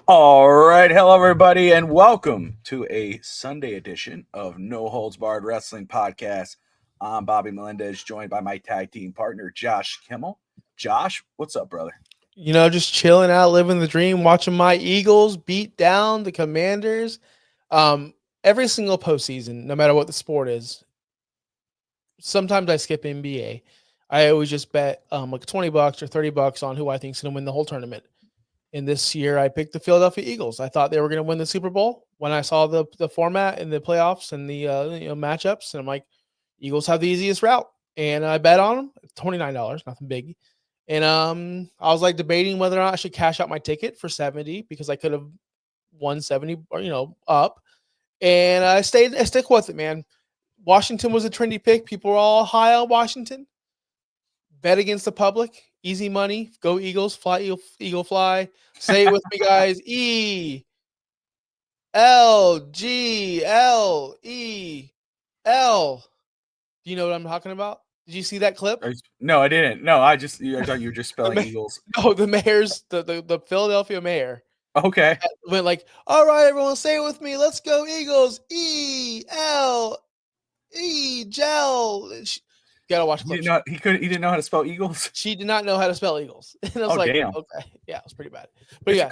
All right, hello everybody, and welcome to a Sunday edition of No Holds Barred Wrestling Podcast. I'm Bobby Melendez, joined by my tag team partner Josh Kimmel. Josh, what's up, brother? Just chilling out, living the dream, watching my Eagles beat down the Commanders. Um, every single postseason, no matter what the sport is. Sometimes I skip NBA. I always just bet like $20 or $30 on who I think's going to win the whole tournament. And this year, I picked the Philadelphia Eagles. I thought they were going to win the Super Bowl when I saw the format and the playoffs and the matchups, and I'm like, Eagles have the easiest route, and I bet on them. $29, nothing big. And I was like debating whether or not I should cash out my ticket for 70 because I could have won 70 or up. And I stick with it, man. Washington was a trendy pick. People were all high on Washington. Bet against the public. Easy money. Go Eagles. Fly Eagle fly. Say it with me, guys. ELGLEL. Do you know what I'm talking about? Did you see that clip? No, I didn't. No, I thought you were just spelling Eagles. No, the mayor's the Philadelphia mayor Okay. went like, "All right, everyone, say it with me. Let's go Eagles. E-L-E gel." Gotta watch clips. He didn't know how to spell Eagles. She did not know how to spell Eagles, and I was damn. okay, yeah, it was pretty bad. But yeah,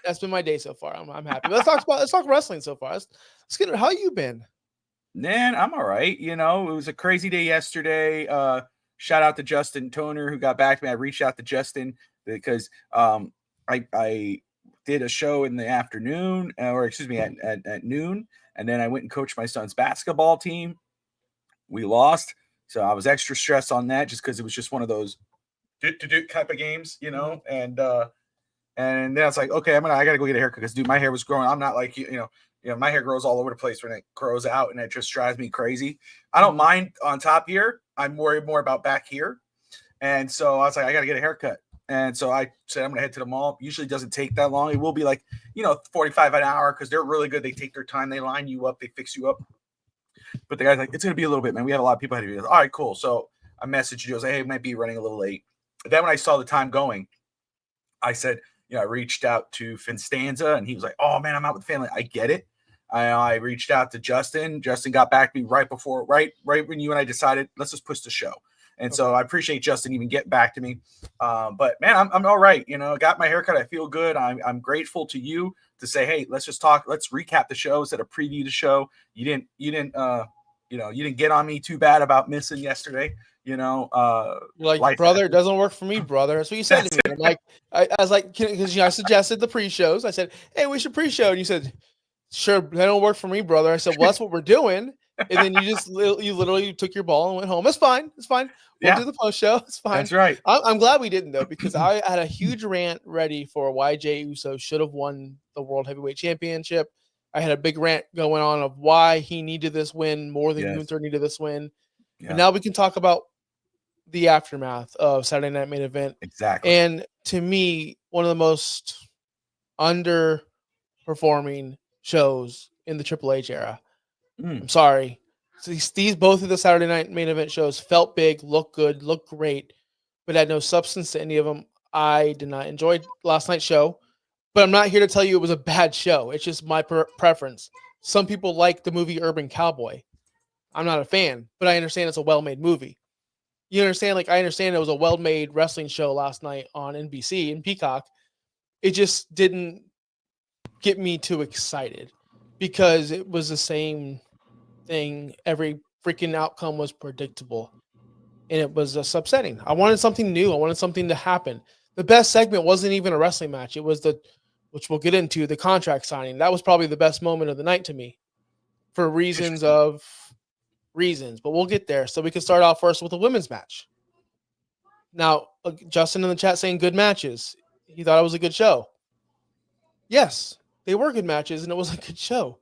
that's been my day so far. I'm happy. Let's talk wrestling so far. Let's get it. How you been? Man, I'm all right. It was a crazy day yesterday. Shout out to Justin Toner who got back to me. I reached out to Justin because I did a show in the afternoon, or excuse me, at noon, and then I went and coached my son's basketball team. We lost, so I was extra stressed on that just because it was just one of those type of games, and then I was like, okay, I gotta go get a haircut because dude, my hair was growing. I'm not like my hair grows all over the place when it grows out, and it just drives me crazy. I don't mind on top here. I'm worried more about back here. And so I was like, I got to get a haircut. And so I said, I'm going to head to the mall. Usually doesn't take that long. It will be like, 45 an hour because they're really good. They take their time. They line you up. They fix you up. But the guy's like, it's going to be a little bit, man. We have a lot of people ahead of you. All right, cool. So I messaged you. I was like, hey, it might be running a little late. But then when I saw the time going, I said, I reached out to Finstanza, and he was like, oh, man, I'm out with family. I get it. I reached out to Justin. Justin got back to me right when you and I decided, let's just push the show. And so I appreciate Justin even getting back to me. But man, I'm all right. Got my haircut. I feel good. I'm grateful to you to say, hey, let's just talk. Let's recap the show instead of preview the show. You didn't get on me too bad about missing yesterday. You're like, brother, it doesn't work for me, brother. That's what you said to me. I'm like, I was like, because I suggested the pre-shows. I said, hey, we should pre-show. And you said, sure, that don't work for me, brother. I said, well, that's what we're doing. And then you literally took your ball and went home. It's fine. We'll do the post show. It's fine. That's right. I'm glad we didn't though, because I had a huge rant ready for why Jey Uso should have won the World Heavyweight Championship. I had a big rant going on of why he needed this win more than Gunther needed this win. Yeah. And now we can talk about the aftermath of Saturday Night Main Event. Exactly. And to me, one of the most underperforming shows in the Triple H era. I'm sorry. These both of the Saturday Night Main Event shows felt big, looked good, looked great, but had no substance to any of them. I did not enjoy last night's show, but I'm not here to tell you it was a bad show. It's just my preference. Some people like the movie Urban Cowboy. I'm not a fan, but I understand it's a well-made movie. You understand? I understand it was a well-made wrestling show last night on NBC and Peacock. It just didn't get me too excited because it was the same thing. Every freaking outcome was predictable, and it was just upsetting. I wanted something new. I wanted something to happen. The best segment wasn't even a wrestling match. It was which we'll get into, the contract signing. That was probably the best moment of the night to me for reasons, but we'll get there. So we can start off first with the women's match. Now, Justin in the chat saying good matches. He thought it was a good show. Yes, they were good matches, and it was a good show.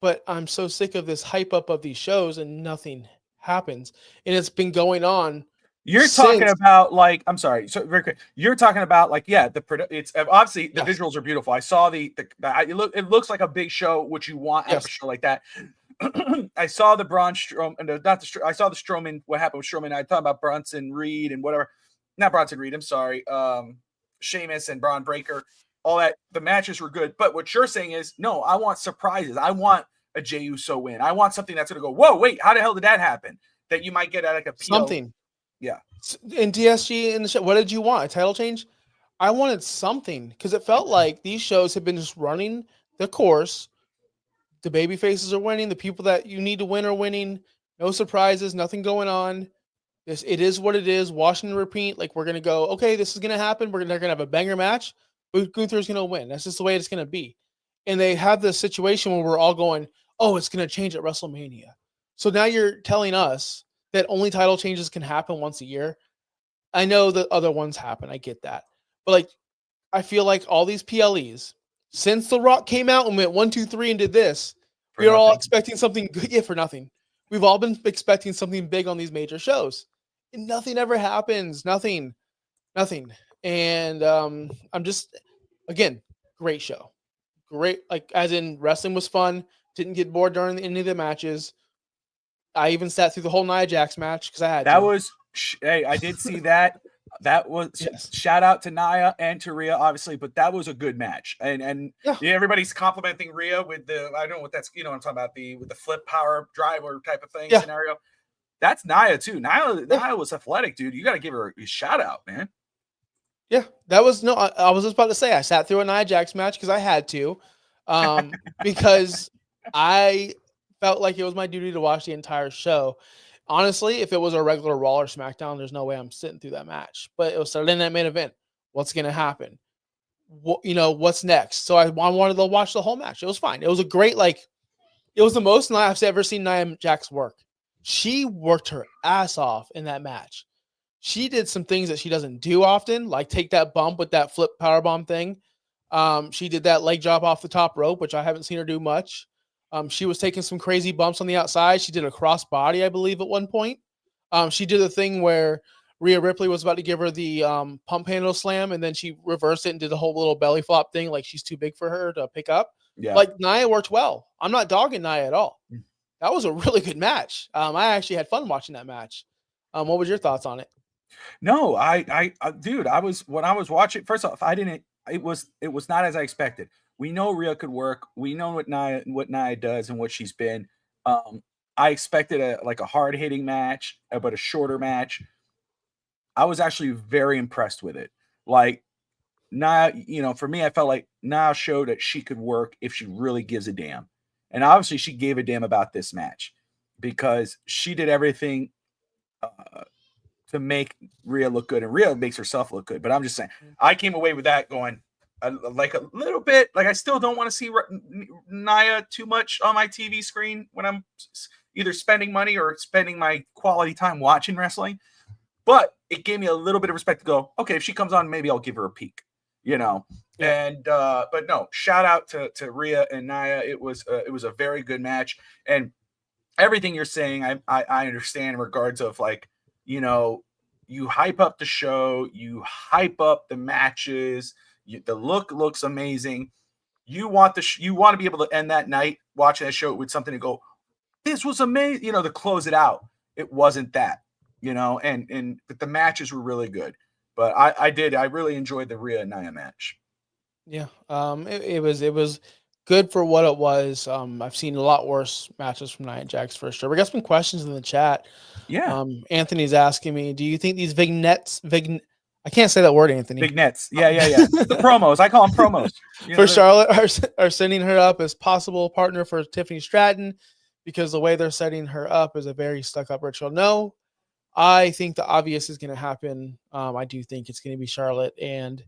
But I'm so sick of this hype up of these shows and nothing happens. And it's been going on. You're talking about I'm sorry, so very quick. You're talking about it's obviously the visuals are beautiful. I saw it looks like a big show, which you want out of a show like that. I saw the Braun Strowman, I saw the Strowman. What happened with Strowman? I thought about Bronson Reed and whatever. Not Bronson Reed. I'm sorry. Sheamus and Braun Breaker. all that. The matches were good, but what you're saying is, no, I want surprises. I want a Jey Uso win. I want something that's going to go, whoa, wait, how the hell did that happen? That you might get at like a PL. Something. Yeah. In DSG in the show, what did you want? A title change? I wanted something because it felt like these shows have been just running the course. The baby faces are winning. The people that you need to win are winning. No surprises, nothing going on. It is what it is. Wash and repeat. Like we're gonna go. Okay, this is gonna happen. They're gonna have a banger match. But Gunther's gonna win. That's just the way it's gonna be. And they have this situation where we're all going, "Oh, it's gonna change at WrestleMania." So now you're telling us that only title changes can happen once a year. I know that other ones happen. I get that, but like I feel like all these PLEs since The Rock came out and went 1, 2, 3 and did this, we are all expecting something good. Yeah, for nothing. We've all been expecting something big on these major shows, and nothing ever happens. Nothing. And I'm just, again, great show, great. Like as in wrestling was fun. Didn't get bored during any of the matches. I even sat through the whole Nia Jax match because I had that to. was. Hey, I did see that. That was Yes. Shout out to Nia and to Rhea, obviously, but that was a good match. And yeah, everybody's complimenting Rhea with the I don't know what that's what I'm talking about with the flip power driver type of thing scenario. That's Nia too. Nia was athletic, dude. You got to give her a shout out, man. Yeah, that was I was just about to say I sat through a Nia Jax match because I had to, because I felt like it was my duty to watch the entire show. Honestly, if it was a regular Raw or SmackDown, there's no way I'm sitting through that match. But it was Saturday Night Main Event. What's gonna happen? What's next? So I wanted to watch the whole match. It was fine. It was a great it was the most I've ever seen Nia Jax work. She worked her ass off in that match. She did some things that she doesn't do often, like take that bump with that flip powerbomb thing. She did that leg drop off the top rope, which I haven't seen her do much. She was taking some crazy bumps on the outside. She did a cross body, I believe, at one point. She did a thing where Rhea Ripley was about to give her the pump handle slam, and then she reversed it and did a whole little belly flop thing, like she's too big for her to pick up. Yeah. Like Nia worked well. I'm not dogging Nia at all. That was a really good match. I actually had fun watching that match. What was your thoughts on it? No, dude, when I was watching. First off, it was not as I expected. We know Rhea could work. We know what Nia does and what she's been. I expected a hard hitting match, but a shorter match. I was actually very impressed with it. Like Nia, for me, I felt like Nia showed that she could work if she really gives a damn. And obviously, she gave a damn about this match because she did everything to make Rhea look good, and Rhea makes herself look good. But I'm just saying, I came away with that going like a little bit. Like I still don't want to see Nia too much on my TV screen when I'm either spending money or spending my quality time watching wrestling. But it gave me a little bit of respect to go, okay, if she comes on, maybe I'll give her a peek, Yeah. And but no, shout out to Rhea and Nia. It was a very good match, and everything you're saying, I understand in regards of like, you hype up the show, you hype up the matches, the look looks amazing. You want you want to be able to end that night watching that show with something to go, this was amazing, to close it out. It wasn't that. But the matches were really good. But I really enjoyed the Rhea and Nia match. Yeah. It was good for what it was. I've seen a lot worse matches from Nia Jax for sure. We got some questions in the chat. Yeah. Anthony's asking me, do you think these I can't say that word, Anthony. Vignettes. Yeah. The promos. I call them promos. For Charlotte are sending her up as possible partner for Tiffany Stratton because the way they're setting her up is a very stuck up ritual. No, I think the obvious is going to happen. I do think it's going to be Charlotte and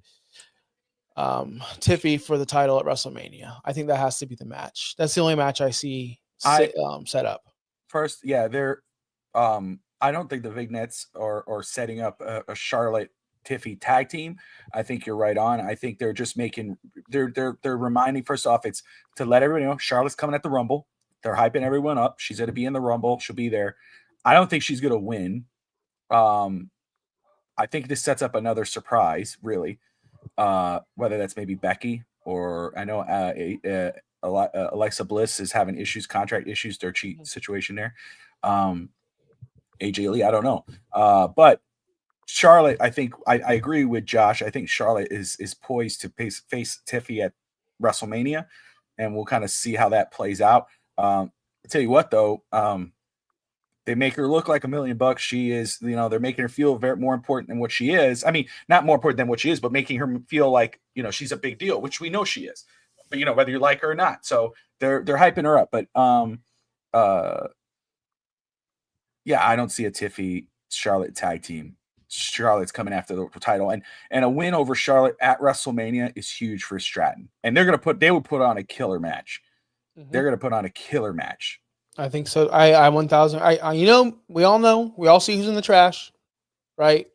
Tiffy for the title at WrestleMania. I think that has to be the match. That's the only match I see set up. First, yeah, they're I don't think the vignettes are setting up a Charlotte Tiffy tag team. I think you're right on. I think they're just they're reminding, first off, it's to let everyone know Charlotte's coming at the Rumble. They're hyping everyone up. She's going to be in the Rumble. She'll be there. I don't think she's going to win. I think this sets up another surprise, really. Whether that's maybe Becky or I know Alexa Bliss is having contract issues, their cheat situation there. AJ Lee, I don't know. But Charlotte, I think I agree with Josh. I think Charlotte is poised to face Tiffy at WrestleMania, and we'll kind of see how that plays out. I'll tell you what, though, they make her look like $1,000,000. She is, they're making her feel very more important than what she is. I mean, not more important than what she is, but making her feel like she's a big deal, which we know she is. But whether you like her or not, so they're hyping her up. But yeah, I don't see a Tiffy Charlotte tag team. Charlotte's coming after the title, and a win over Charlotte at WrestleMania is huge for Stratton. And they would put on a killer match. They're gonna put on a killer match. I think so. I 1,000. We all know, we all see who's in the trash, right?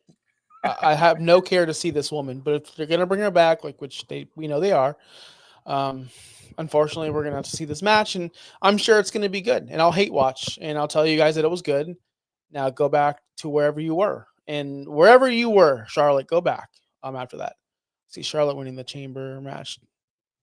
I have no care to see this woman, but if they're gonna bring her back, like which we know they are, unfortunately, we're gonna have to see this match, and I'm sure it's gonna be good. And I'll hate watch, and I'll tell you guys that it was good. Now go back to wherever you were, and wherever you were, Charlotte, go back. After that, see Charlotte winning the chamber match.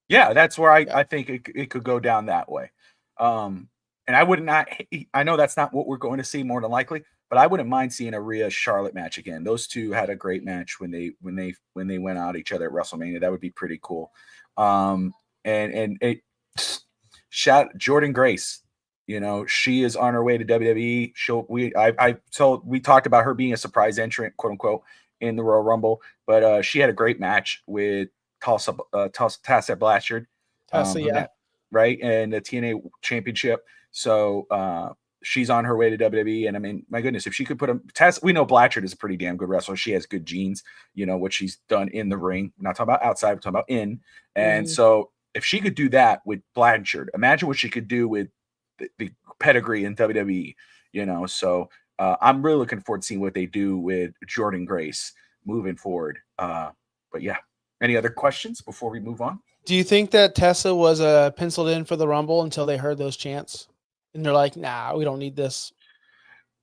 Yeah, that's where I think it could go down that way. And I would not. I know that's not what we're going to see more than likely, but I wouldn't mind seeing a Rhea Charlotte match again. Those two had a great match when they went out each other at WrestleMania. That would be pretty cool. And it shout Jordan Grace. She is on her way to WWE. We talked about her being a surprise entrant, quote unquote, in the Royal Rumble, but she had a great match with Tessa Blanchard. Tessa, right, and the TNA Championship. So she's on her way to WWE, and I mean, my goodness, if she could put Tess, we know Blanchard is a pretty damn good wrestler. She has good genes. What she's done in the ring. We're not talking about outside, we're talking about in. And so if she could do that with Blanchard, imagine what she could do with the pedigree in WWE. So I'm really looking forward to seeing what they do with Jordan Grace moving forward. But yeah, any other questions before we move on? Do you think that Tessa was penciled in for the Rumble until they heard those chants, and they're like, "Nah, we don't need this"?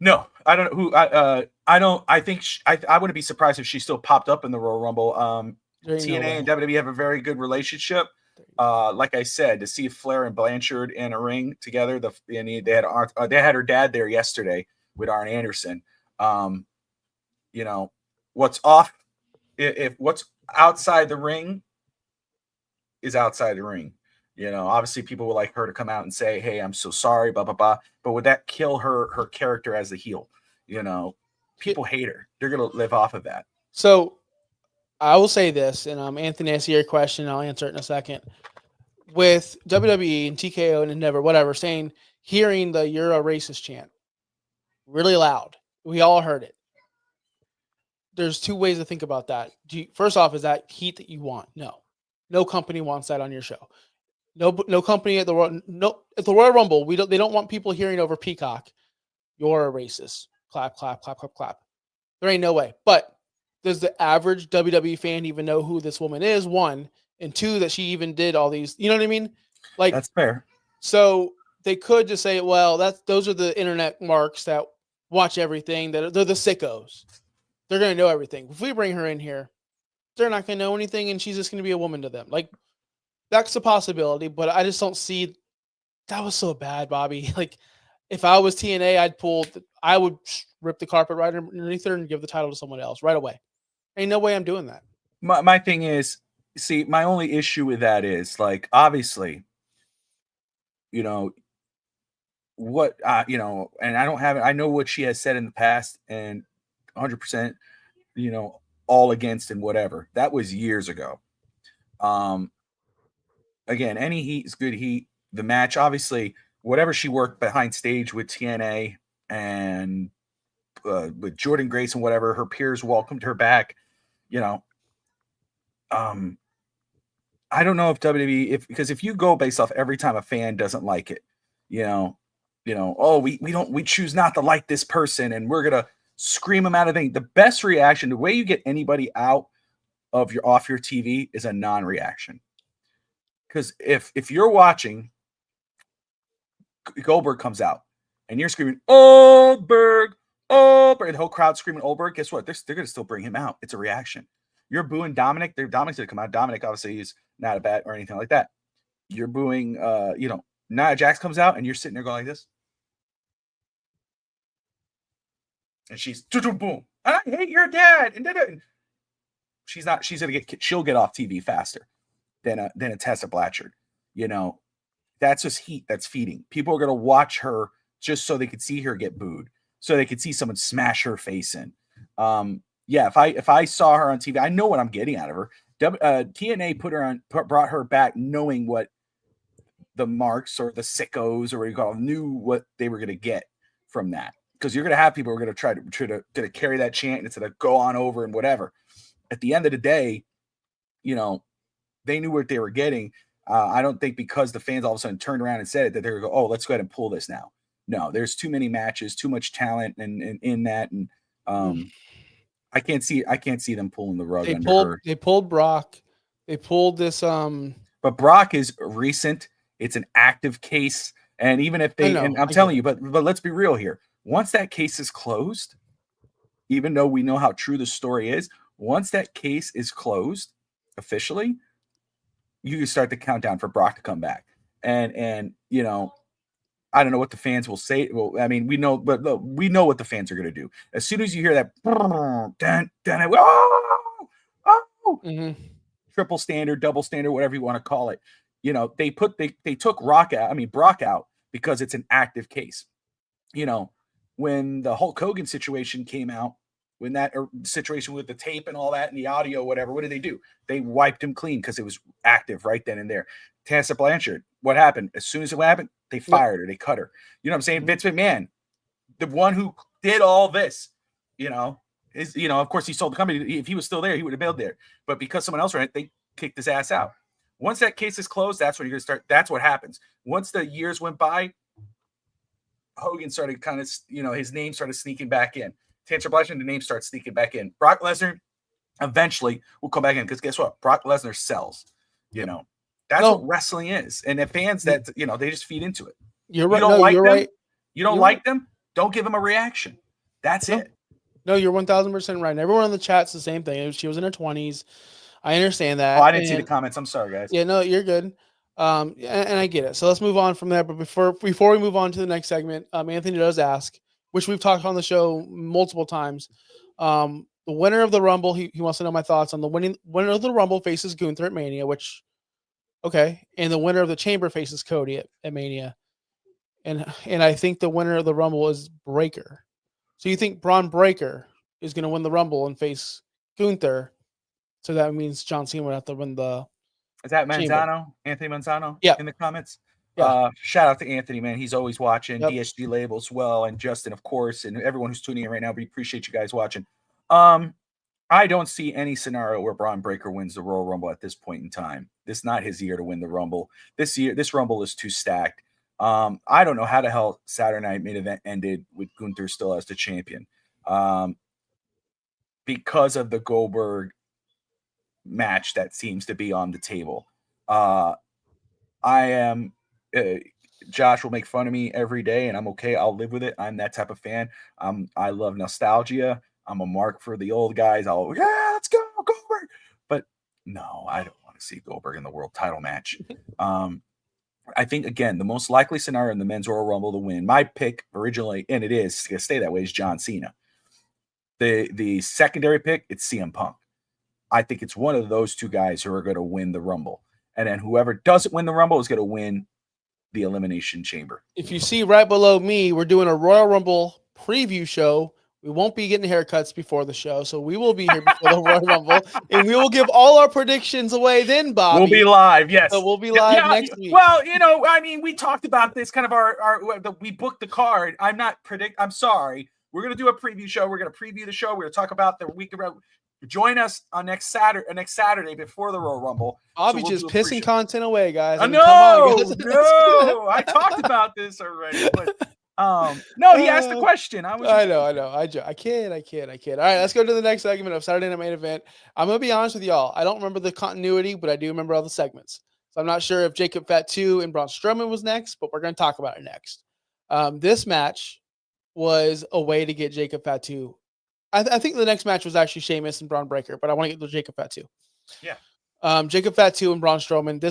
No, I don't know who. I don't. I think I wouldn't be surprised if she still popped up in the Royal Rumble. TNA and WWE have a very good relationship. Like I said, to see Flair and Blanchard in a ring together, they had her dad there yesterday with Arn Anderson. What's off? If what's outside the ring is outside the ring. Obviously people would like her to come out and say, "Hey, I'm so sorry," blah blah blah. But would that kill her character as a heel? People hate her. They're gonna live off of that. So I will say this, and Anthony, I see your question. I'll answer it in a second. With WWE and TKO and Endeavor, whatever, hearing the "You're a racist" chant really loud, we all heard it. There's two ways to think about that. First off, is that heat that you want? No company wants that on your show. No company at the Royal Rumble. They don't want people hearing over Peacock, "You're a racist." Clap, clap, clap, clap, clap. There ain't no way. But does the average WWE fan even know who this woman is? One, and two, that she even did all these. You know what I mean? Like, that's fair. So they could just say, "Well, those are the internet marks that watch everything. They're the sickos. They're gonna know everything." If we bring her in here, they're not gonna know anything, and she's just gonna be a woman to them. Like, that's a possibility, but I just don't see. That was so bad, Bobby. Like, if I was TNA, I would rip the carpet right underneath her and give the title to someone else right away. Ain't no way I'm doing that. My thing is, see, my only issue with that is, like, obviously, what and I don't have it. I know what she has said in the past, and 100%, all against and whatever. That was years ago. Again, any heat is good heat. The match, obviously, whatever she worked behind stage with TNA and with Jordan Grace and whatever, her peers welcomed her back. I don't know if WWE, because if you go based off every time a fan doesn't like it, oh, we choose not to like this person and we're gonna scream them out of things. The best reaction, the way you get anybody out of off your TV is a non-reaction. Because if you're watching, Goldberg comes out and you're screaming Oldberg, and the whole crowd screaming Oldberg, guess what? They're gonna still bring him out. It's a reaction. You're booing Dominic. Dominic's gonna come out. Dominic obviously is not a bat or anything like that. You're booing, Nia Jax comes out and you're sitting there going like this. And she's boom. I hate your dad. And she'll get off TV faster than a Tessa Blanchard. You know, that's just heat that's feeding. People are going to watch her just so they could see her get booed, so they could see someone smash her face in. Yeah, if I saw her on TV, I know what I'm getting out of her. TNA brought her back knowing what the marks or the sickos or what you call them knew what they were going to get from that, because you're going to have people who are going to try to carry that chant and it's going to go on over and whatever. At the end of the day, you know, they knew what they were getting. I don't think because the fans all of a sudden turned around and said it that they're going to go, oh, let's go ahead and pull this now. No, there's too many matches, too much talent in that. And I can't see them pulling the rug under her. They pulled Brock. They pulled this. But Brock is recent. It's an active case. And even if they, and I'm telling you, but let's be real here. Once that case is closed, even though we know how true the story is, once that case is closed officially, you can start the countdown for Brock to come back. And you know, I don't know what the fans will say. Well, I mean, we know, but look, we know what the fans are going to do. As soon as you hear that, triple standard, double standard, whatever you want to call it, you know, they took Brock out because it's an active case. You know, when the Hulk Hogan situation came out, when that situation with the tape and all that and the audio, whatever, what did they do? They wiped him clean because it was active right then and there. Tessa Blanchard, what happened? As soon as it happened, they fired her. They cut her. You know what I'm saying? Vince McMahon, the one who did all this, you know, of course he sold the company. If he was still there, he would have been there. But because someone else ran it, they kicked his ass out. Once that case is closed, that's when you're going to start. That's what happens. Once the years went by, Hogan started kind of, you know, his name started sneaking back in. Tessa Blanchard, the name starts sneaking back in. Brock Lesnar eventually will come back in because guess what? Brock Lesnar sells. You know, that's what wrestling is. And the fans that, you know, they just feed into it. You're right. You don't like them. Right. You don't like them. Don't give them a reaction. That's it. No, you're 1000% right. And everyone in the chat's the same thing. She was in her 20s. I understand that. Oh, I didn't see the comments. I'm sorry, guys. Yeah, no, you're good. And I get it. So let's move on from there. But before we move on to the next segment, Anthony does ask, which we've talked on the show multiple times. The winner of the Rumble, he wants to know my thoughts on the winner of the Rumble faces Gunther at Mania, which, okay. And the winner of the Chamber faces Cody at Mania. And I think the winner of the Rumble is Breakker. So you think Braun Breakker is going to win the Rumble and face Gunther? So that means John Cena would have to win the. Is that Manzano? Chamber. Anthony Manzano? Yeah. In the comments? Yeah. Shout out to Anthony, man. He's always watching. Yep. DSG Label as well. And Justin, of course. And everyone who's tuning in right now. We appreciate you guys watching. I don't see any scenario where Braun Breakker wins the Royal Rumble at this point in time. This is not his year to win the Rumble. This Rumble is too stacked. I don't know how the hell Saturday Night Main Event ended with Gunther still as the champion. Because of the Goldberg match that seems to be on the table. Josh will make fun of me every day, and I'm okay. I'll live with it. I'm that type of fan. I love nostalgia. I'm a mark for the old guys. Let's go, Goldberg. But no, I don't want to see Goldberg in the world title match. I think, again, the most likely scenario in the Men's Royal Rumble to win, my pick originally, and it is going to stay that way, is John Cena. The secondary pick, it's CM Punk. I think it's one of those two guys who are going to win the Rumble. And then whoever doesn't win the Rumble is going to win the Elimination Chamber. If you see right below me, we're doing a Royal Rumble preview show. We won't be getting haircuts before the show, so we will be here before the Royal Rumble, and we will give all our predictions away then, Bobby. We'll be live, yes. So we'll be live next week. Well, you know, I mean, we talked about this kind of we booked the card. I'm sorry. We're going to do a preview show. We're going to preview the show. We're going to talk about the week around. Join us on next Saturday before the Royal Rumble. Bobby just pissing content away, guys. No, I talked about this already. But no, he asked the question. I know. I kid. All right, let's go to the next segment of Saturday Night Main Event. I'm gonna be honest with y'all. I don't remember the continuity, but I do remember all the segments. So I'm not sure if Jacob Fatu and Braun Strowman was next, but we're gonna talk about it next. This match was a way to get Jacob Fatu. I think the next match was actually Sheamus and Braun Breakker, but I want to get to Jacob Fatu. Yeah. Jacob Fatu and Braun Strowman.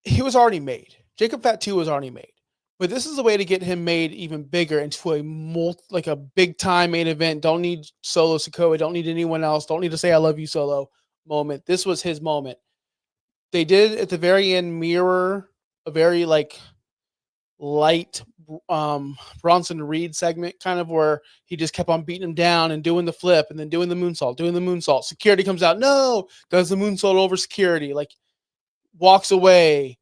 He was already made. Jacob Fatu was already made. But this is a way to get him made even bigger into a big time main event. Don't need Solo Sikoa. Don't need anyone else. Don't need to say I love you, Solo moment. This was his moment. They did at the very end mirror a very light Bronson Reed segment, kind of where he just kept on beating him down and doing the flip and then doing the moonsault. Security comes out, no, does the moonsault over security, walks away.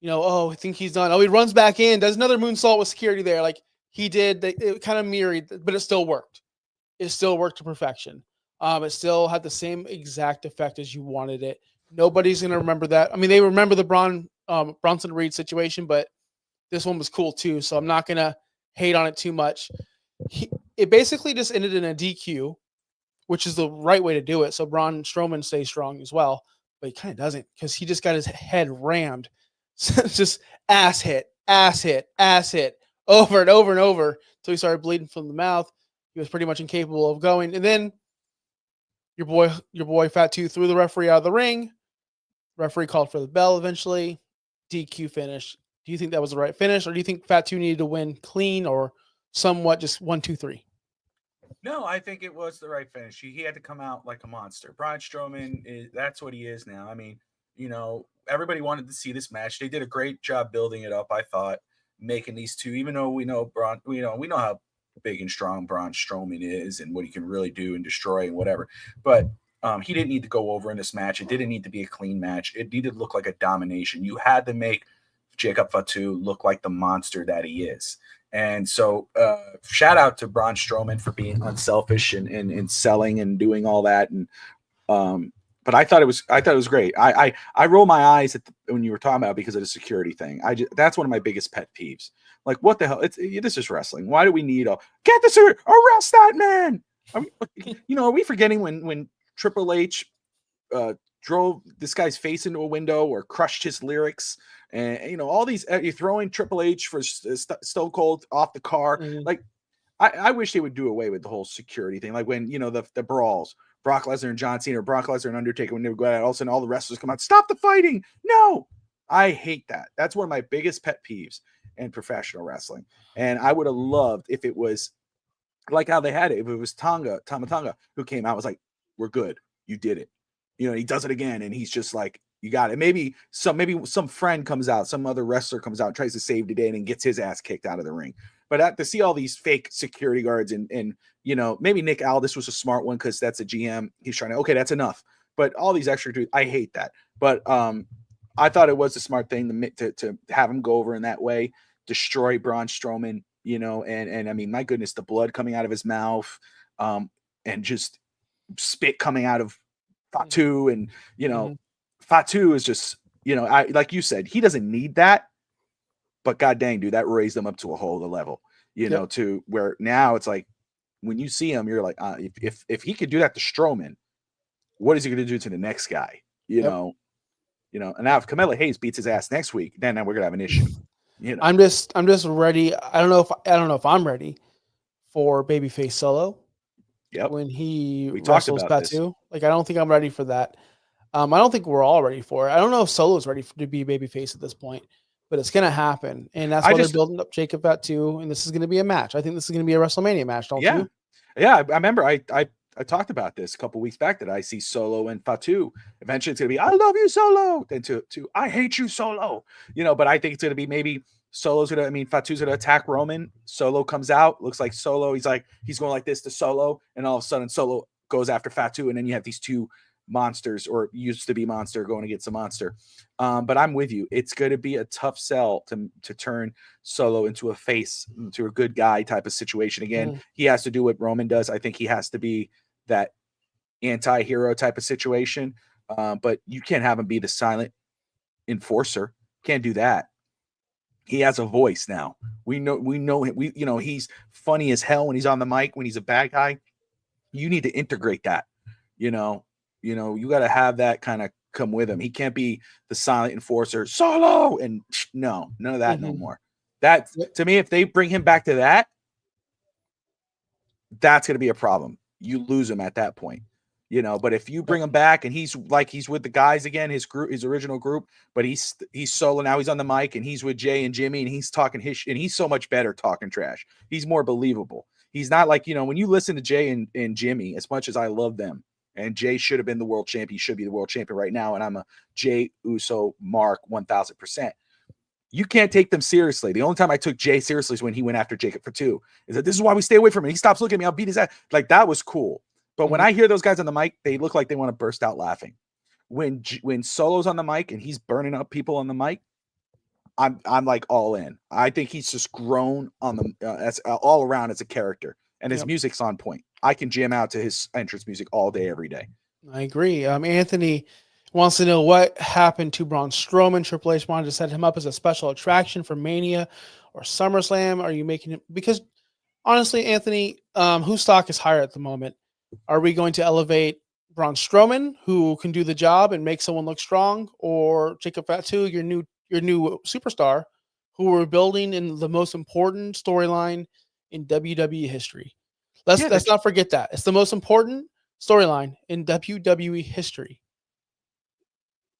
Oh, I think he's done. Oh, he runs back in, does another moonsault with security there. He did, it kind of mirrored, but it still worked. It still worked to perfection. It still had the same exact effect as you wanted it. Nobody's going to remember that. I mean, they remember the Bronson Reed situation, but this one was cool too. So I'm not going to hate on it too much. It basically just ended in a DQ, which is the right way to do it. So Braun Strowman stays strong as well, but he kind of doesn't because he just got his head rammed. Just ass hit over and over and over until he started bleeding from the mouth. He was pretty much incapable of going. And then your boy Fatu threw the referee out of the ring. Referee called for the bell eventually. DQ finish. Do you think that was the right finish, or do you think Fatu needed to win clean or somewhat just 1, 2, 3? No, I think it was the right finish. He had to come out like a monster. Braun Strowman, that's what he is now. I mean, everybody wanted to see this match. They did a great job building it up, I thought, making these two, even though we know we know how big and strong Braun Strowman is and what he can really do and destroy and whatever. But he didn't need to go over in this match. It didn't need to be a clean match. It needed to look like a domination. You had to make Jacob Fatu look like the monster that he is. And so shout out to Braun Strowman for being unselfish and selling and doing all that. And but I thought it was great. I roll my eyes when you were talking about it because of the security thing. That's one of my biggest pet peeves. Like, what the hell? This is wrestling. Why do we need get this, arrest that man? Are we forgetting when Triple H drove this guy's face into a window or crushed his lyrics? And all these, you're throwing Triple H for Stone Cold off the car. Mm-hmm. Like, I wish they would do away with the whole security thing. Like when the brawls, Brock Lesnar and John Cena, or Brock Lesnar and Undertaker, when they would go out, all of a sudden all the wrestlers come out, stop the fighting. No, I hate that. That's one of my biggest pet peeves in professional wrestling. And I would have loved if it was like how they had it. If it was Tama Tonga who came out, was like, we're good. You did it. He does it again. And he's just like, you got it. Maybe some friend comes out, some other wrestler comes out, tries to save the day and gets his ass kicked out of the ring. But to see all these fake security guards and maybe Nick Aldis was a smart one because that's a GM. He's trying to, okay, that's enough. But all these extra dudes, I hate that. But I thought it was a smart thing to have him go over in that way, destroy Braun Strowman, and I mean, my goodness, the blood coming out of his mouth, and just spit coming out of Fatu, and Fatu is just, like you said, he doesn't need that, but god dang, dude, that raised him up to a whole other level, to where now it's like when you see him, you're like, if he could do that to Strowman, what is he going to do to the next guy? And now if Camilla Hayes beats his ass next week, then we're gonna have an issue. I'm just ready. I don't know if I'm ready for babyface Solo. Yep. When he we wrestles Fatu, I don't think I'm ready for that. I don't think we're all ready for it. I don't know if Solo's ready to be babyface at this point, but it's gonna happen, and that's why they're building up Jacob Fatu, and this is gonna be a match. I think this is gonna be a WrestleMania match, don't you? Yeah, I remember I talked about this a couple weeks back that I see Solo and Fatu. Eventually, it's gonna be I love you, Solo, then to I hate you, Solo. But I think it's gonna be maybe Fatu's gonna attack Roman. Solo comes out, looks like Solo. He's going like this to Solo, and all of a sudden Solo goes after Fatu, and then you have these two monsters, or used to be monster, going against a monster. But I'm with you. It's going to be a tough sell to turn Solo into a face, into a good guy type of situation. Again, he has to do what Roman does. I think he has to be that anti-hero type of situation. But you can't have him be the silent enforcer. Can't do that. He has a voice now. We know him. He's funny as hell when he's on the mic, when he's a bad guy. You need to integrate that. You got to have that kind of come with him. He can't be the silent enforcer, Solo, and no, none of that no more. That, to me, if they bring him back to that, that's going to be a problem. You lose him at that point. But if you bring him back and he's with the guys again, his original group, but he's solo now, he's on the mic and he's with Jay and Jimmy and he's talking and he's so much better talking trash. He's more believable. He's not like, when you listen to Jay and Jimmy, as much as I love them, and Jay should have been the world champion, he should be the world champion right now, and I'm a Jay Uso Mark 1000%. You can't take them seriously. The only time I took Jay seriously is when he went after Jacob Fatu. Is that this is why we stay away from him. He stops looking at me, I'll beat his ass. Like, that was cool. But when I hear those guys on the mic, they look like they want to burst out laughing. When Solo's on the mic and he's burning up people on the mic, I'm like all in. I think he's just grown on the as all around as a character, and his music's on point. I can jam out to his entrance music all day, every day. I agree. Anthony wants to know what happened to Braun Strowman. Triple H wanted to set him up as a special attraction for Mania or SummerSlam. Are you making it? Because honestly, Anthony, whose stock is higher at the moment? Are we going to elevate Braun Strowman, who can do the job and make someone look strong, or Jacob Fatu, your new superstar, who we're building in the most important storyline in WWE history? Let's not forget that. It's the most important storyline in WWE history.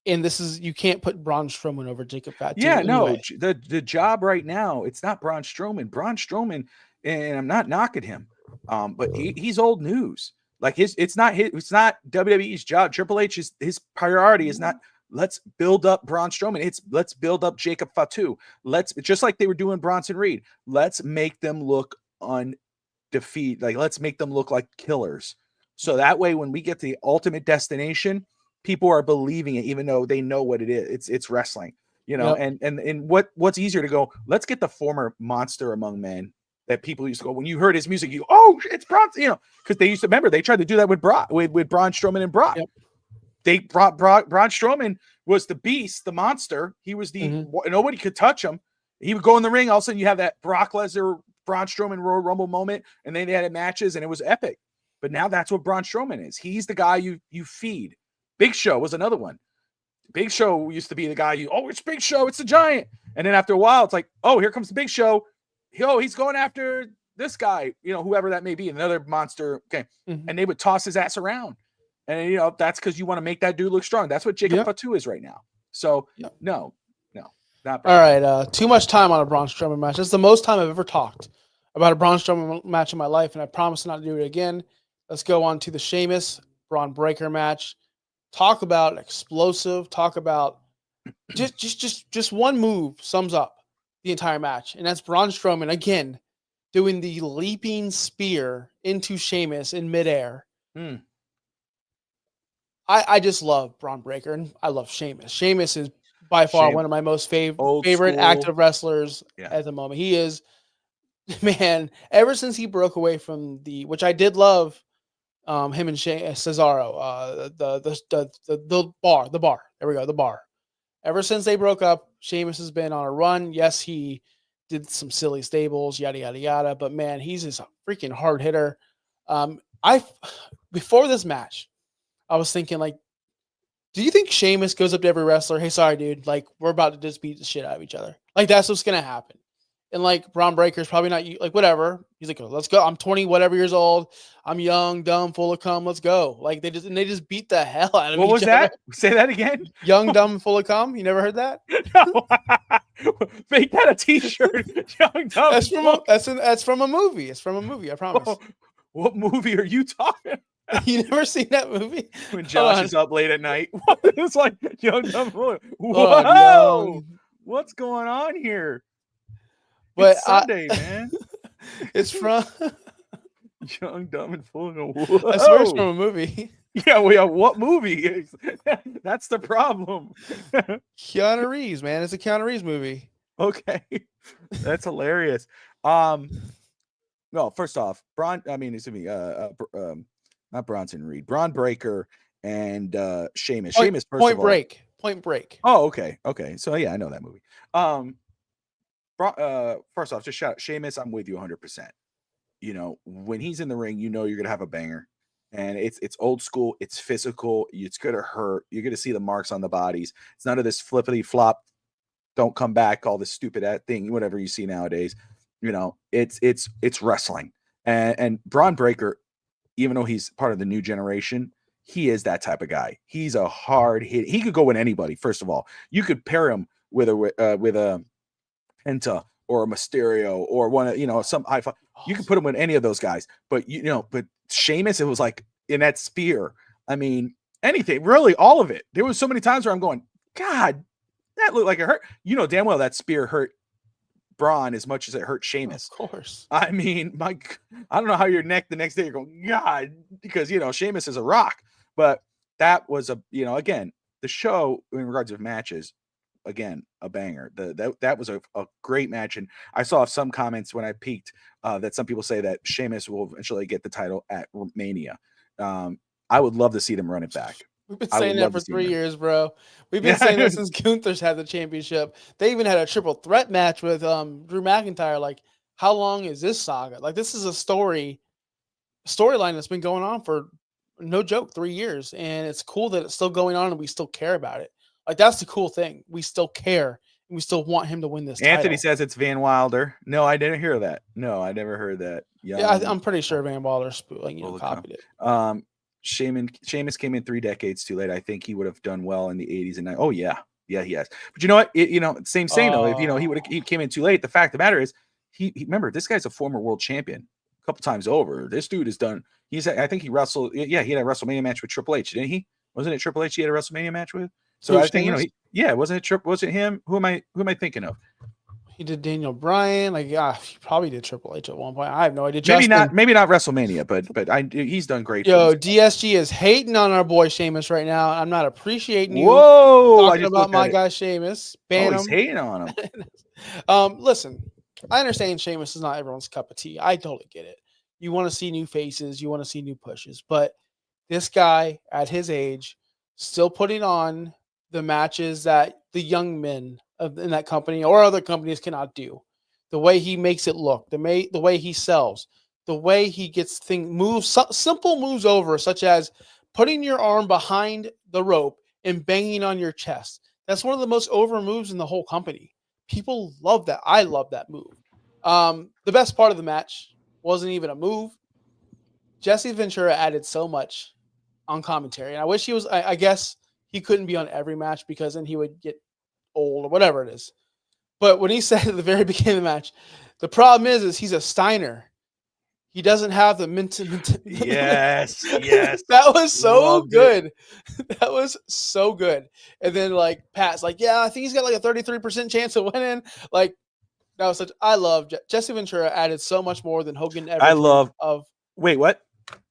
And you can't put Braun Strowman over Jacob Fatu. Yeah, no, the job right now, it's not Braun Strowman. Braun Strowman, and I'm not knocking him, but he's old news. Like it's not WWE's job. Triple H his priority is not let's build up Braun Strowman. It's let's build up Jacob Fatu. Let's, just like they were doing Bronson Reed, let's make them look undefeated. Like, let's make them look like killers. So that way, when we get to the ultimate destination, people are believing it, even though they know what it is. It's wrestling, and what's easier to go, let's get the former monster among men that people used to go, when you heard his music, you, oh, it's Braun, because they used to, remember, they tried to do that with Braun Strowman and Brock. Yep. They brought Braun Strowman was the beast, the monster. He was nobody could touch him. He would go in the ring. All of a sudden you have that Brock Lesnar, Braun Strowman Royal Rumble moment. And then they had matches and it was epic. But now that's what Braun Strowman is. He's the guy you feed. Big Show was another one. Big Show used to be the guy it's Big Show. It's the Giant. And then after a while, it's like, oh, here comes the Big Show. He's going after this guy, whoever that may be, another monster. Okay. And they would toss his ass around. And, that's because you want to make that dude look strong. That's what Jacob Fatu is right now. So, no, not bad. All right. Too much time on a Braun Strowman match. That's the most time I've ever talked about a Braun Strowman match in my life, and I promise not to do it again. Let's go on to the Sheamus Braun Breaker match. Talk about explosive. Talk about just one move sums up the entire match, and that's Braun Strowman again doing the leaping spear into Sheamus in midair. I just love Braun Breaker, and I love Sheamus. Sheamus is by far one of my most favorite active wrestlers at the moment. He is, man, ever since he broke away from which I did love, him and Cesaro, the bar. There we go, the bar. Ever since they broke up, Sheamus has been on a run. Yes, he did some silly stables, yada yada yada. But man, he's just a freaking hard hitter. Before this match, I was thinking, like, do you think Sheamus goes up to every wrestler? Hey, sorry, dude. Like, we're about to just beat the shit out of each other. Like, that's what's gonna happen. And like Braun Breaker's probably not like whatever. He's like, let's go. I'm 20 whatever years old. I'm young, dumb, full of cum. Let's go. Like they just beat the hell out of each other. What was that? Say that again. Young, dumb, full of cum. You never heard that? No. Make that a T-shirt. Young, dumb. That's from a movie. It's from a movie. I promise. Oh, what movie are you talking about? You never seen that movie? When Josh is up late at night. It's like young, dumb, full of. Whoa! What's going on here? But it's Sunday, man. It's from Young, Dumb, and Full. I swear it's from a movie. Yeah, what movie? That's the problem. Keanu Reeves, man. It's a Keanu Reeves movie. Okay. That's hilarious. No, first off, not Bronson Reed, Braun Breaker and Sheamus. Sheamus, Point Break. Oh, okay. So yeah, I know that movie. First off, just shout out Sheamus. I'm with you 100%. When he's in the ring, you're gonna have a banger, and it's old school. It's physical. It's gonna hurt. You're gonna see the marks on the bodies. It's none of this flippity flop, don't come back, all this stupid thing, whatever you see nowadays. It's wrestling, and Braun Breaker, even though he's part of the new generation, he is that type of guy. He's a hard hit. He could go with anybody. First of all, you could pair him with a Penta or a Mysterio or one of some high five. You could put him with any of those guys. But but Sheamus, it was like in that spear. I mean, anything really, all of it. There was so many times where I'm going, God, that looked like it hurt. You know damn well that spear hurt Braun as much as it hurt Sheamus. Of course. I mean, Mike, I don't know how your neck the next day you're going, God, because Sheamus is a rock. But that was again, the show in regards of matches, again, a banger. That was a great match. And I saw some comments when I peeked that some people say that Sheamus will eventually get the title at Mania. I would love to see them run it back. We've been saying that for 3 years, bro. We've been saying that since Gunther's had the championship. They even had a triple threat match with Drew McIntyre. Like, how long is this saga? Like, this is a storyline that's been going on for, no joke, 3 years. And it's cool that it's still going on and we still care about it. Like, that's the cool thing. We still care and we still want him to win this Anthony title. says it's Van Wilder. No, I didn't hear that. No, I never heard that. Yeah, I'm pretty sure Van Wilder copied it. Sheamus came in 3 decades too late. I think he would have done well in the 80s and 90s. Oh yeah, he has. But you know what? Same saying though. If he came in too late, the fact of the matter is, he remember, this guy's a former world champion a couple times over. This dude is done. I think he wrestled. Yeah, he had a WrestleMania match with Triple H, didn't he? Wasn't it Triple H he had a WrestleMania match with? So I think wasn't it him? Who am I thinking of? He did Daniel Bryan, he probably did Triple H at one point. I have no idea. Maybe not WrestleMania, but he's done great. Yo, DSG is hating on our boy Sheamus right now. I'm not appreciating you. Whoa, talking about my guy Sheamus. Ban him. He's hating on him. Listen, I understand Sheamus is not everyone's cup of tea. I totally get it. You want to see new faces, you want to see new pushes, but this guy at his age still putting on the matches that the young men in that company or other companies cannot do. The way he makes it look, the way he sells, the way he gets simple moves over, such as putting your arm behind the rope and banging on your chest. That's one of the most over moves in the whole company. People love that. I love that move. The best part of the match wasn't even a move. Jesse Ventura added so much on commentary. And I wish he was, I guess he couldn't be on every match because then he would get old or whatever it is. But when he said at the very beginning of the match, the problem is he's a Steiner. He doesn't have the mental. Yes. That was so good. That was so good. And then Pat's I think he's got a 33% chance of winning. That was such. I love Jesse Ventura added so much more than Hogan ever. Wait, what?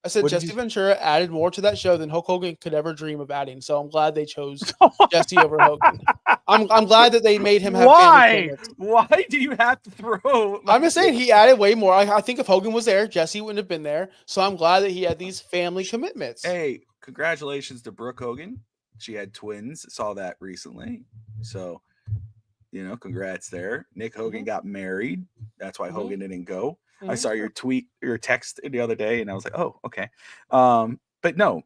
I said Jesse Ventura added more to that show than Hulk Hogan could ever dream of adding. So I'm glad they chose Jesse over Hogan. I'm glad that they made him have family. Why do you have to throw? I'm just saying he added way more. I think if Hogan was there, Jesse wouldn't have been there. So I'm glad that he had these family commitments. Hey, congratulations to Brooke Hogan. She had twins. Saw that recently. So, congrats there. Nick Hogan got married. That's why Hogan didn't go. I saw your text the other day, and I was like, oh, okay. But no,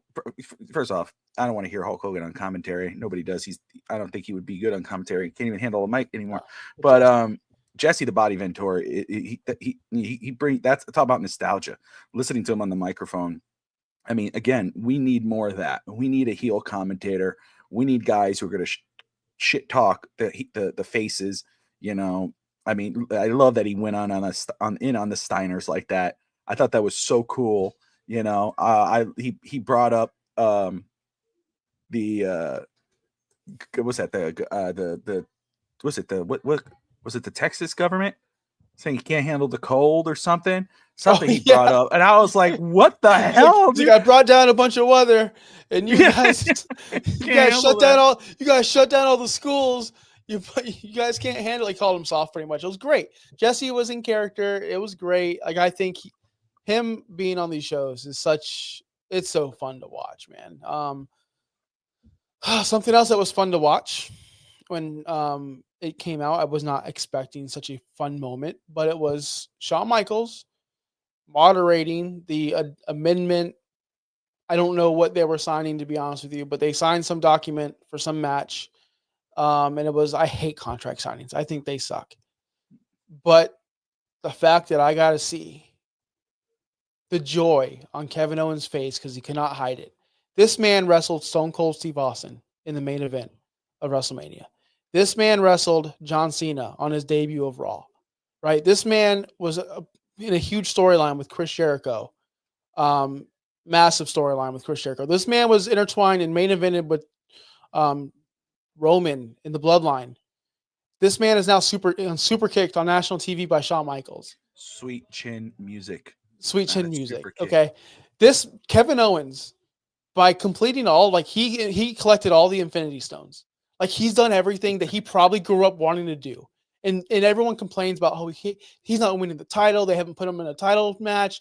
first off, I don't want to hear Hulk Hogan on commentary. Nobody does. I don't think he would be good on commentary. He can't even handle a mic anymore. But Jesse the Body Ventura, he brings, that's talk about nostalgia. Listening to him on the microphone. I mean, again, we need more of that. We need a heel commentator. We need guys who are going to shit talk the faces, I mean, I love that he went on the Steiners like that. I thought that was so cool. He brought up the what's that the Texas government saying he can't handle the cold or something he brought up, and I was like, what the hell, dude? I brought down a bunch of weather, and you guys shut down all the schools. You guys can't handle it. He called him soft pretty much. It was great. Jesse was in character. It was great. I think him being on these shows it's so fun to watch, man. Something else that was fun to watch when it came out, I was not expecting such a fun moment, but it was Shawn Michaels moderating the amendment. I don't know what they were signing, to be honest with you, but they signed some document for some match. And it was, I hate contract signings. I think they suck. But the fact that I got to see the joy on Kevin Owens' face, because he cannot hide it, This man wrestled Stone Cold Steve Austin in the main event of WrestleMania. This man wrestled John Cena on his debut of Raw. Right? This man was in a huge storyline with Chris Jericho. Massive storyline with Chris Jericho. This man was intertwined and main evented with Roman in the Bloodline. This man is now super kicked on national TV by Shawn Michaels. Sweet chin music. Sweet chin music. Okay. This Kevin Owens, by completing all, like he collected all the Infinity Stones. Like he's done everything that he probably grew up wanting to do. And everyone complains about how he's not winning the title. They haven't put him in a title match.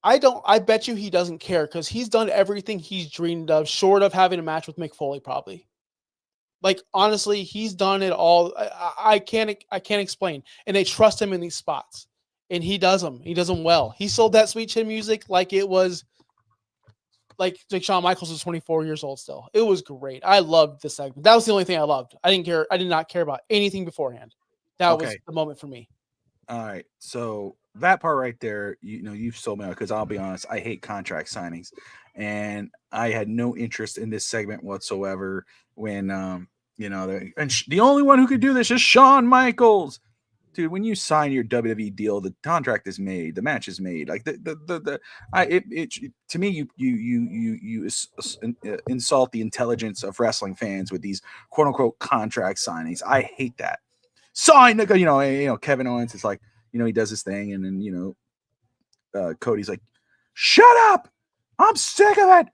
I bet you he doesn't care because he's done everything he's dreamed of, short of having a match with Mick Foley, probably. Like, honestly, he's done it all. I can't explain. And they trust him in these spots. And he does them. He does them well. He sold that sweet chin music like it was like Shawn Michaels was 24 years old still. It was great. I loved this segment. That was the only thing I loved. I did not care about anything beforehand. That was the moment for me. All right. So that part right there, you've sold me out because I'll be honest, I hate contract signings. And I had no interest in this segment whatsoever when, the only one who could do this is Shawn Michaels. Dude, when you sign your WWE deal, the contract is made, the match is made. Like to me, you insult the intelligence of wrestling fans with these quote unquote contract signings. I hate that. Sign, Kevin Owens is like, he does his thing, and then Cody's like, shut up, I'm sick of it.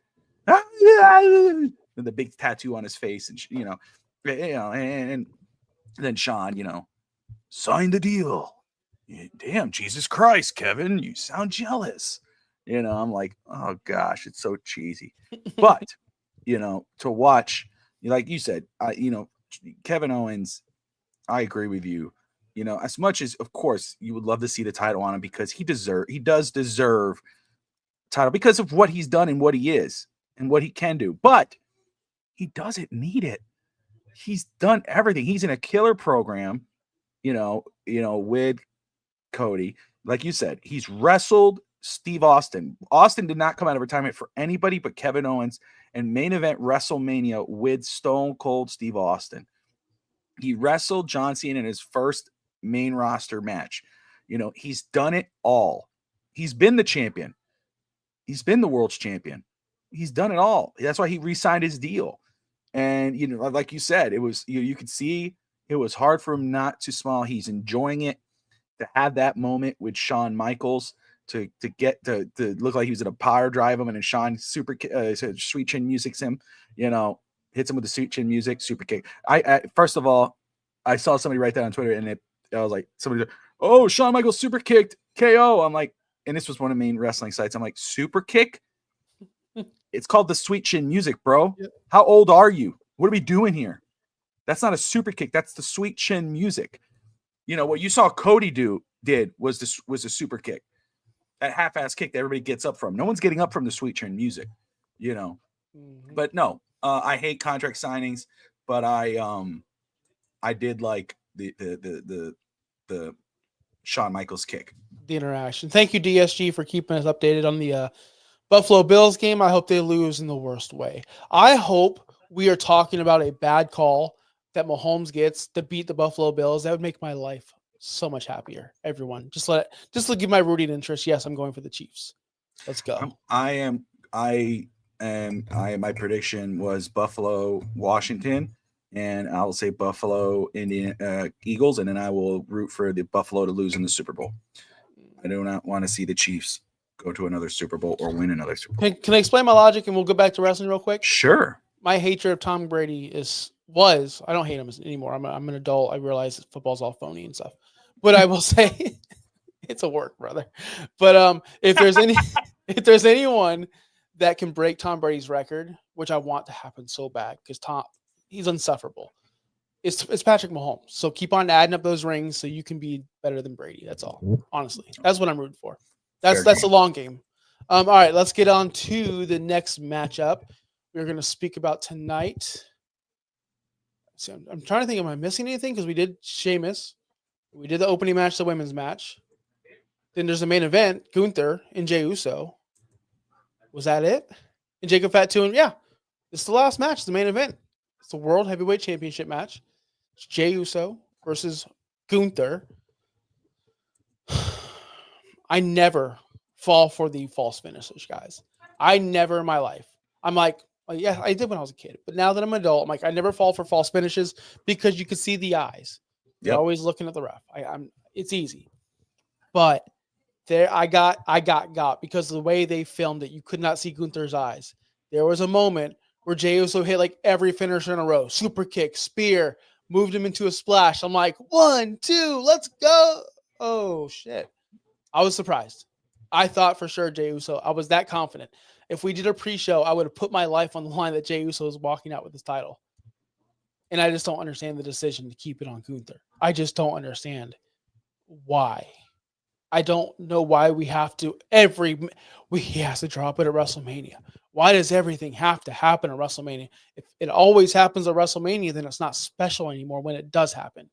And the big tattoo on his face, and and then Shawn, sign the deal. Damn, Jesus Christ, Kevin, you sound jealous. I'm like, oh gosh, it's so cheesy. But to watch, like you said, Kevin Owens, I agree with you. As much as, of course, you would love to see the title on him because he does deserve title because of what he's done and what he is and what he can do. But he doesn't need it. He's done everything. He's in a killer program, with Cody. Like you said, he's wrestled Steve Austin. Austin did not come out of retirement for anybody but Kevin Owens and main event WrestleMania with Stone Cold Steve Austin. He wrestled John Cena in his first main roster match. He's done it all. He's been the champion. He's been the world's champion. He's done it all. That's why he re-signed his deal. And, like you said, it was, you could see it was hard for him not to smile. He's enjoying it, to have that moment with Shawn Michaels, to get to look like he was in a power drive him, and then Shawn sweet chin musics him, hits him with the sweet chin music, super kick. I first of all, I saw somebody write that on Twitter, and I was like, oh, Shawn Michaels super kicked KO. I'm like, and this was one of the main wrestling sites. I'm like, super kick? It's called the sweet chin music, bro. Yep. How old are you? What are we doing here? That's not a super kick. That's the sweet chin music. What you saw Cody did was a super kick. That half-ass kick that everybody gets up from. No one's getting up from the sweet chin music, Mm-hmm. But no, I hate contract signings, but I did like the Shawn Michaels kick. The interaction. Thank you, DSG, for keeping us updated on the Buffalo Bills game. I hope they lose in the worst way. I hope we are talking about a bad call that Mahomes gets to beat the Buffalo Bills. That would make my life so much happier. Everyone, just give my rooting interest. Yes, I'm going for the Chiefs. Let's go. My prediction was Buffalo, Washington, and I will say Buffalo, Eagles, and then I will root for the Buffalo to lose in the Super Bowl. I do not want to see the Chiefs go to another Super Bowl or win another Super Bowl. Can I explain my logic and we'll go back to wrestling real quick? Sure. My hatred of Tom Brady was I don't hate him anymore. I'm an adult. I realize football's all phony and stuff, but I will say it's a work, brother. But if there's anyone that can break Tom Brady's record, which I want to happen so bad because he's insufferable, it's Patrick Mahomes. So keep on adding up those rings so you can be better than Brady. That's all. Honestly, that's what I'm rooting for. That's a long game. All right, let's get on to the next matchup. We're going to speak about tonight. So I'm trying to think, am I missing anything? Because we did Sheamus. We did the opening match, the women's match. Then there's the main event, Gunther and Jey Uso. Was that it? And Jacob Fatu, and yeah, this is the last match, the main event. It's the World Heavyweight Championship match. It's Jey Uso versus Gunther. I never fall for the false finishes, guys. I never in my life. I'm like, well, yeah, I did when I was a kid, but now that I'm an adult, I'm like, I never fall for false finishes because you can see the eyes. They're Yep. always looking at the ref. It's easy, but there I got because of the way they filmed it. You could not see Gunther's eyes. There was a moment where Jey Uso hit like every finisher in a row: super kick, spear, moved him into a splash. I'm like, 1, 2, let's go! Oh shit! I was surprised. I thought for sure Jey Uso. I was that confident. If we did a pre-show, I would have put my life on the line that Jey Uso was walking out with his title. And I just don't understand the decision to keep it on Gunther. I just don't understand why. I don't know why we have to he has to drop it at WrestleMania. Why does everything have to happen at WrestleMania? If it always happens at WrestleMania, then it's not special anymore when it does happen.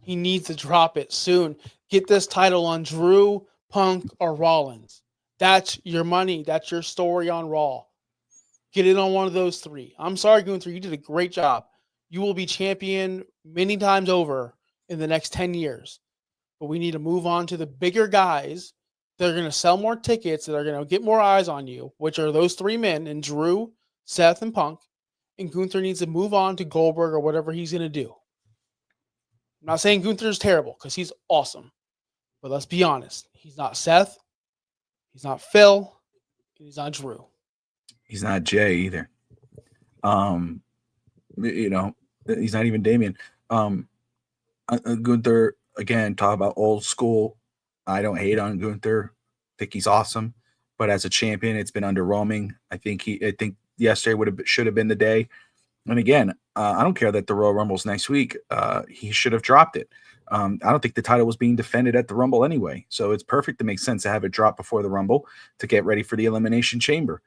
He needs to drop it soon. Get this title on Drew, Punk, or Rollins. That's your money. That's your story on Raw. Get it on one of those three. I'm sorry, Gunther. You did a great job. You will be champion many times over in the next 10 years. But we need to move on to the bigger guys that are going to sell more tickets, that are going to get more eyes on you, which are those three men, and Drew, Seth, and Punk. And Gunther needs to move on to Goldberg or whatever he's going to do. I'm not saying Gunther's terrible because he's awesome. But let's be honest. He's not Seth. He's not Phil. And he's not Drew. He's not Jay either. He's not even Damien. Gunther, again, talk about old school. I don't hate on Gunther. I think he's awesome. But as a champion, it's been underwhelming. I think yesterday should have been the day. And again, I don't care that the Royal Rumble's next week. He should have dropped it. I don't think the title was being defended at the Rumble anyway. So it's perfect to make sense to have it drop before the Rumble to get ready for the Elimination Chamber.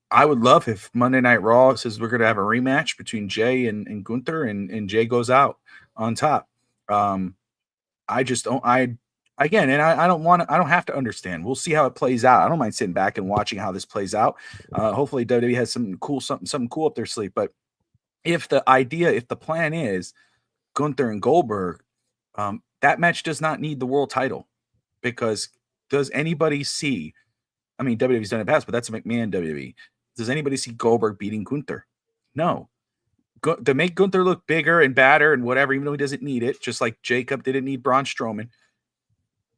I would love if Monday Night Raw says we're going to have a rematch between Jay and Gunther, and Jay goes out on top. I just don't. I don't have to understand. We'll see how it plays out. I don't mind sitting back and watching how this plays out. Hopefully WWE has something cool up their sleeve. But if the plan is Gunther and Goldberg, that match does not need the world title, because does anybody see? I mean, WWE's done it past, but that's a McMahon WWE. Does anybody see Goldberg beating Gunther? No. To make Gunther look bigger and badder and whatever, even though he doesn't need it, just like Jacob didn't need Braun Strowman.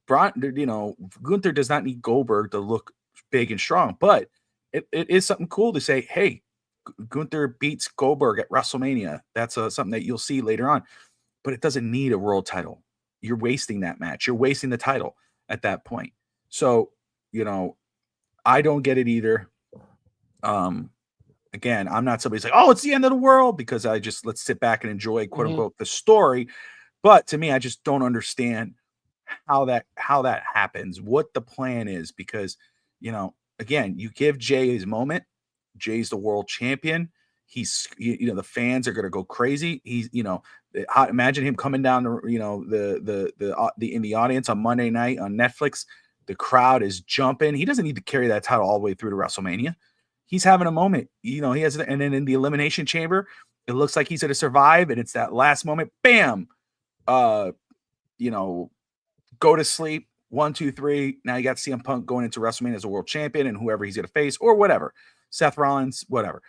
Gunther does not need Goldberg to look big and strong, but it is something cool to say, hey, Gunther beats Goldberg at WrestleMania. That's something that you'll see later on, but it doesn't need a world title. You're wasting that match. You're wasting the title at that point. So, I don't get it either. Again, I'm not somebody who's like, oh, it's the end of the world, because let's sit back and enjoy, quote unquote, the story. But to me, I just don't understand how that happens, what the plan is, because, again, you give Jay his moment. Jay's the world champion. He's, the fans are going to go crazy. He's, imagine him coming down to, in the audience on Monday night on Netflix. The crowd is jumping. He doesn't need to carry that title all the way through to WrestleMania. He's having a moment. He has, and then in the Elimination Chamber, it looks like he's going to survive, and it's that last moment. Bam. Go to sleep. 1, 2, 3. Now you got CM Punk going into WrestleMania as a world champion, and whoever he's going to face, or whatever. Seth Rollins, whatever.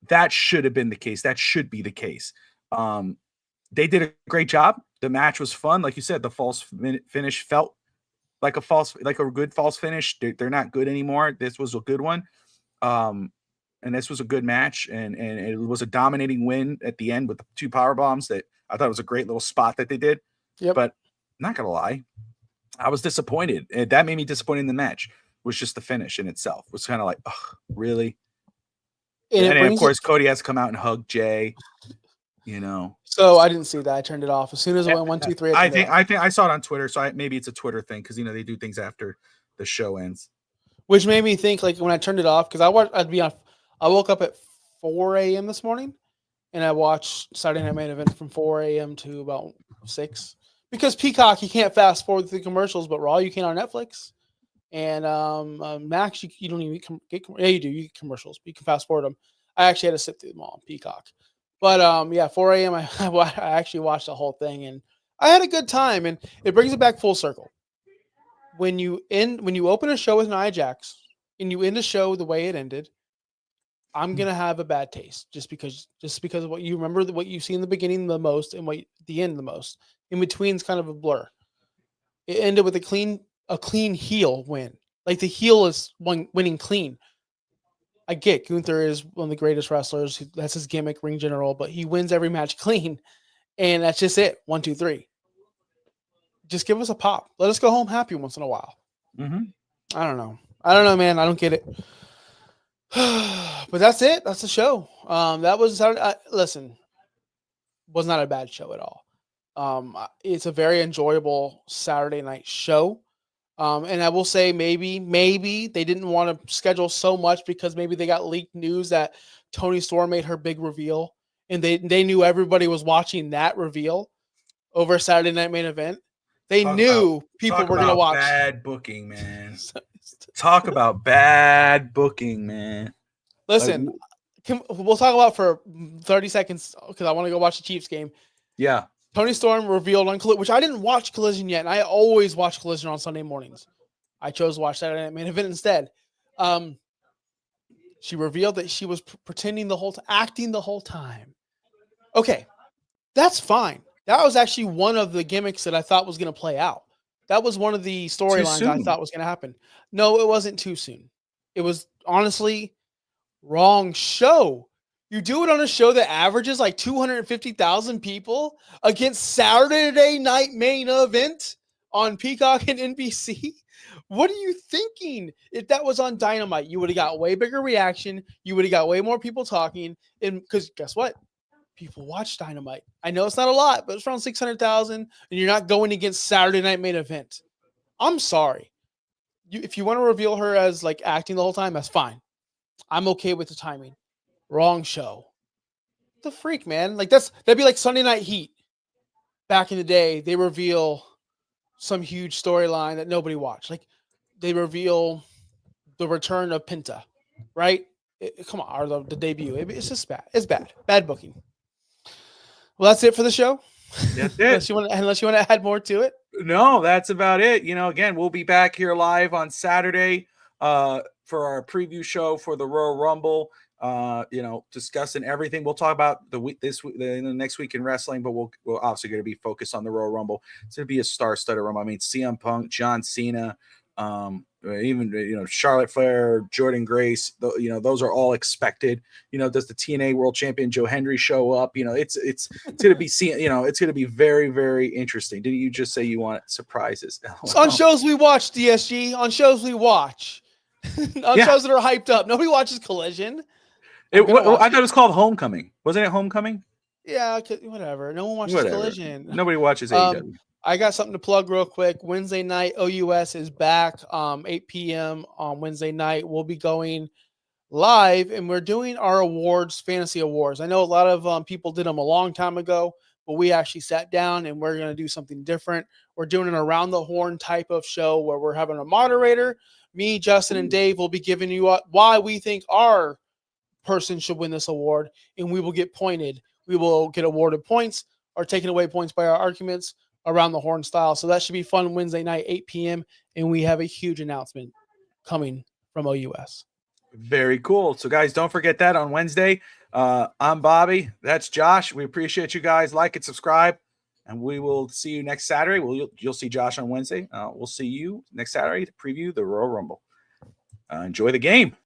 That should have been the case. That should be the case. They did a great job. The match was fun. Like you said, the false finish felt like a good false finish. They're not good anymore. This was a good one. And this was a good match, and it was a dominating win at the end with the 2 power bombs that I thought was a great little spot that they did. Yep. But not gonna lie, I was disappointed. That made me disappointed in the match. Was just the finish in itself. It was kind of like, oh, really? And of course, Cody has to come out and hug Jay. So I didn't see that. I turned it off as soon as it went 1, 2, 3. I think I saw it on Twitter. So maybe it's a Twitter thing, because they do things after the show ends. Which made me think, like, when I turned it off, because I woke up at 4 a.m. this morning, and I watched Saturday Night Main Event from 4 a.m. to about 6, Because Peacock, you can't fast forward through the commercials, but Raw you can on Netflix. And Max, you don't even get yeah, you do. You get commercials, but you can fast forward them. I actually had to sit through them all on Peacock. But yeah, 4 a.m. I actually watched the whole thing, and I had a good time. And it brings it back full circle. When you open a show with Nia Jax and you end a show the way it ended, I'm gonna have a bad taste just because of what you remember, what you see in the beginning the most and what the end the most. In between is kind of a blur. It ended with a clean heel win. Like the heel is winning clean. I get Gunther is one of the greatest wrestlers. That's his gimmick, ring general, but he wins every match clean. And that's just it. 1, 2, 3. Just give us a pop. Let us go home happy once in a while. Mm-hmm. I don't know, man. I don't get it. But that's it. That's the show. That was listen. Was not a bad show at all. It's a very enjoyable Saturday night show. And I will say maybe they didn't want to schedule so much because maybe they got leaked news that Toni Storm made her big reveal, and they knew everybody was watching that reveal over Saturday Night Main Event. They knew people were going to watch. Bad booking, man. Talk about bad booking, man. Listen, we'll talk about for 30 seconds because I want to go watch the Chiefs game. Yeah. Toni Storm revealed on Collision, which I didn't watch Collision yet, and I always watch Collision on Sunday mornings. I chose to watch Saturday Night Main Event instead. She revealed that she was pretending acting the whole time. Okay, that's fine. That was actually one of the gimmicks that I thought was going to play out. That was one of the storylines I thought was going to happen. No, it wasn't too soon. It was honestly wrong show. You do it on a show that averages like 250,000 people against Saturday Night Main Event on Peacock and NBC. What are you thinking? If that was on Dynamite, you would have got way bigger reaction. You would have got way more people talking. And because guess what? People watch Dynamite. I know it's not a lot, but it's around 600,000, and you're not going against Saturday Night Main Event. I'm sorry. If you want to reveal her as like acting the whole time, that's fine. I'm okay with the timing. Wrong show. The freak, man. Like that'd be like Sunday Night Heat. Back in the day, they reveal some huge storyline that nobody watched. Like they reveal the return of Penta, right? Come on, or the debut. It's just bad. It's bad. Bad booking. Well, that's it for the show. That's it. unless you want to add more to it. No, that's about it. Again, we'll be back here live on Saturday for our preview show for the Royal Rumble. Discussing everything. We'll talk about the next week in wrestling, but we're obviously going to be focused on the Royal Rumble. It's going to be a star-studded Rumble. I mean, CM Punk, John Cena, even Charlotte Flair, Jordan Grace. Those are all expected. Does the TNA World Champion Joe Hendry show up? It's going to be it's going to be very, very interesting. Didn't you just say you want surprises? On shows we watch, DSG. On shows we watch. On shows that are hyped up. Nobody watches Collision. I thought it was called Homecoming. Wasn't it Homecoming? Yeah, whatever. No one watches Collision. Nobody watches AEW. I got something to plug real quick. Wednesday night, OUS is back. 8 p.m. on Wednesday night. We'll be going live, and we're doing our awards, fantasy awards. I know a lot of people did them a long time ago, but we actually sat down, and we're going to do something different. We're doing an around the horn type of show where we're having a moderator. Me, Justin, and Dave will be giving you why we think our person should win this award, and we will get pointed. We will get awarded points or taken away points by our arguments around the horn style. So that should be fun Wednesday night, 8 p.m. And we have a huge announcement coming from OUS. Very cool. So guys, don't forget that on Wednesday. I'm Bobby. That's Josh. We appreciate you guys. Like and subscribe, and we will see you next Saturday. You'll see Josh on Wednesday. We'll see you next Saturday to preview the Royal Rumble. Enjoy the game.